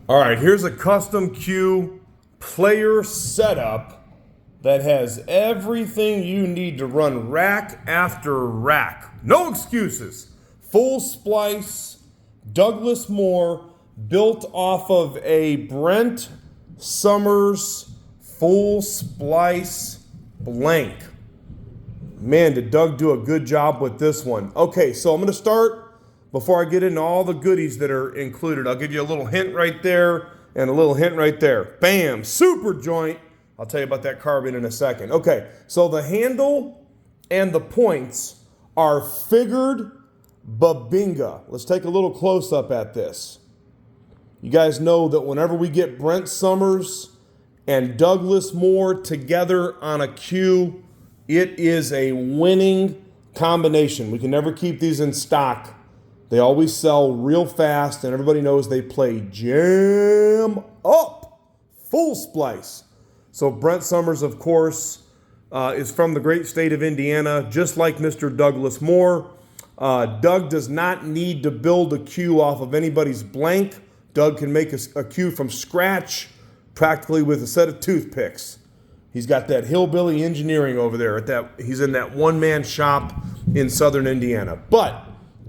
All right, here's a custom Q player setup that has everything you need to run rack after rack. No excuses. Full splice, Douglas Moore, built off of a Brent Summers full splice blank. Man, did Doug do a good job with this one. Okay, so I'm going to start. Before I get into all the goodies that are included, I'll give you a little hint right there and a little hint right there. Bam, super joint. I'll tell you about that carbon in a second. Okay, so the handle and the points are figured Bubinga. Let's take a little close up at this. You guys know that whenever we get Brent Summers and Douglas Moore together on a Q, it is a winning combination. We can never keep these in stock. They always sell real fast, and everybody knows they play jam up, full splice. So Brent Summers, of course, is from the great state of Indiana, just like Mr. Douglas Moore. Doug does not need to build a Q off of anybody's blank. Doug can make a Q from scratch, practically with a set of toothpicks. He's got that hillbilly engineering over there. He's in that one-man shop in southern Indiana. But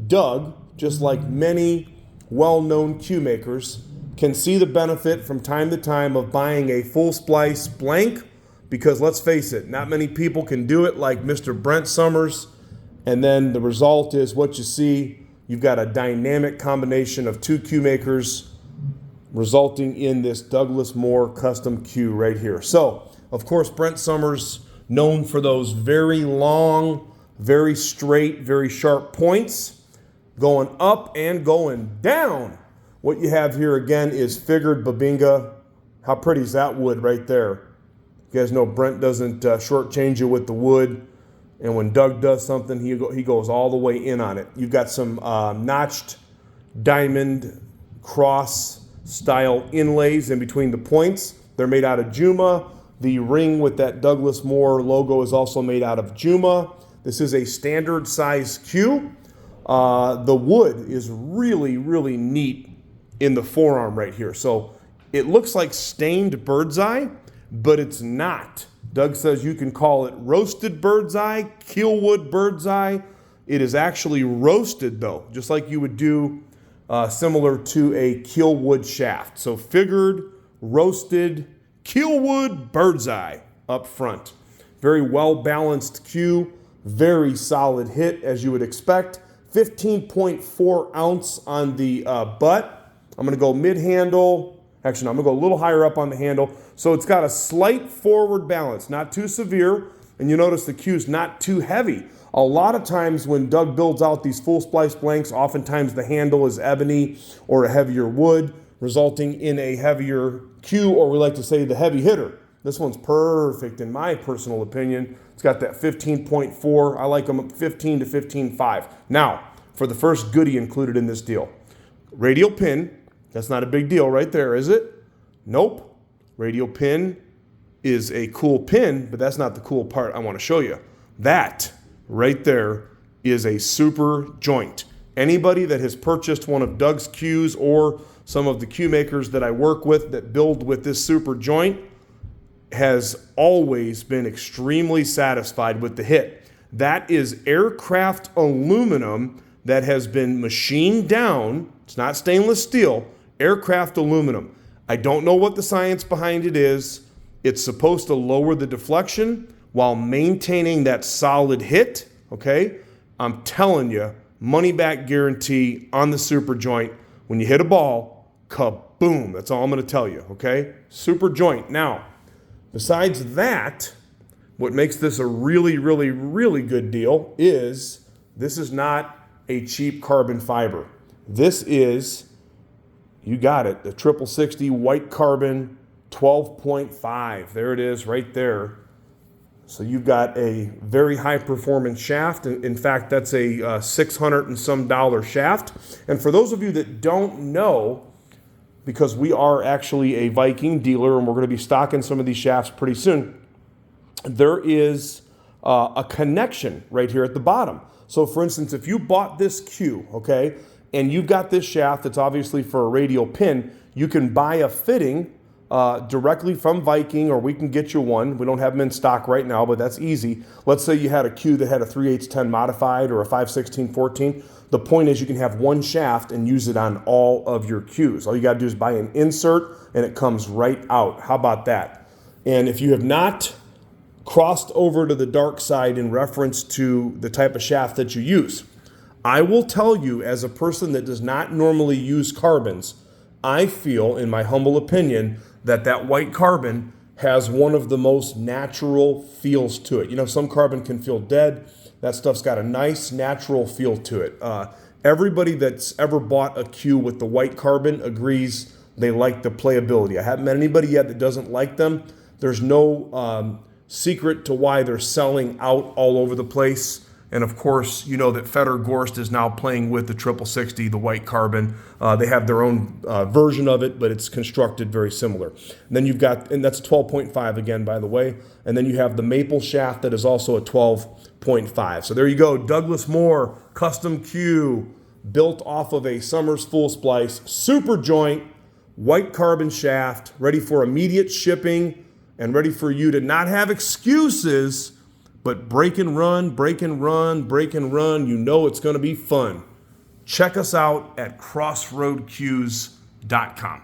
Doug, just like many well-known Q makers, can see the benefit from time to time of buying a full splice blank, because let's face it, not many people can do it like Mr. Brent Summers. And then the result is what you see. You've got a dynamic combination of two Q makers resulting in this Douglas Moore custom Q right here. So, of course, Brent Summers, known for those very long, very straight, very sharp points, going up and going down. What you have here again is figured Bubinga. How pretty is that wood right there? You guys know Brent doesn't shortchange you with the wood. And when Doug does something, he goes all the way in on it. You've got some notched diamond cross style inlays in between the points. They're made out of Juma. The ring with that Douglas Moore logo is also made out of Juma. This is a standard size Q. The wood is really, really neat in the forearm right here. So it looks like stained birdseye, but it's not. Doug says you can call it roasted birdseye, Kielwood birdseye. It is actually roasted though, just like you would do similar to a Kielwood shaft. So figured, roasted, Kielwood birdseye up front. Very well balanced Q, very solid hit as you would expect. 15.4 ounce on the butt. I'm going to go mid-handle. Actually, no, I'm going to go a little higher up on the handle. So it's got a slight forward balance, not too severe. And you notice the Q's not too heavy. A lot of times when Doug builds out these full splice blanks, oftentimes the handle is ebony or a heavier wood, resulting in a heavier Q, or we like to say the heavy hitter. This one's perfect in my personal opinion. It's got that 15.4. I like them 15 to 15.5. Now, for the first goodie included in this deal. Radial pin. That's not a big deal right there, is it? Nope. Radial pin is a cool pin, but that's not the cool part I want to show you. That right there is a super joint. Anybody that has purchased one of Doug's Qs or some of the Q makers that I work with that build with this super joint has always been extremely satisfied with the hit. That is aircraft aluminum that has been machined down. It's not stainless steel, aircraft aluminum. I don't know what the science behind it is. It's supposed to lower the deflection while maintaining that solid hit, okay? I'm telling you, money back guarantee on the super joint. When you hit a ball, kaboom. That's all I'm going to tell you, okay? Super joint. Now, besides that, what makes this a really, really, really good deal is this is not a cheap carbon fiber. This is, you got it, the 6060 white carbon 12.5. There it is right there. So you've got a very high performance shaft. In fact, that's a $600 and some shaft. And for those of you that don't know, because we are actually a Viking dealer and we're going to be stocking some of these shafts pretty soon, there is a connection right here at the bottom. So for instance, if you bought this Q, okay, and you've got this shaft that's obviously for a radial pin, You can buy a fitting directly from Viking, or we can get you one. We don't have them in stock right now, but that's easy. Let's say you had a Q that had a 3/8-10 modified or a 5/16-14. The point is you can have one shaft and use it on all of your Qs. All you got to do is buy an insert and it comes right out. How about that? And if you have not crossed over to the dark side in reference to the type of shaft that you use, I will tell you, as a person that does not normally use carbons, I feel, in my humble opinion, that white carbon has one of the most natural feels to it. You know, some carbon can feel dead. That stuff's got a nice natural feel to it. Everybody that's ever bought a Q with the white carbon agrees they like the playability. I haven't met anybody yet that doesn't like them. There's no secret to why they're selling out all over the place. And of course, you know that Feder Gorst is now playing with the 6060, the white carbon. They have their own version of it, but it's constructed very similar. And then you've got, and that's 12.5 again, by the way. And then you have the maple shaft that is also a 12.5. So there you go, Douglas Moore Custom Q, built off of a Summers full splice, super joint, white carbon shaft, ready for immediate shipping and ready for you to not have excuses, but break and run, break and run, break and run. You know it's going to be fun. Check us out at crossroadqs.com.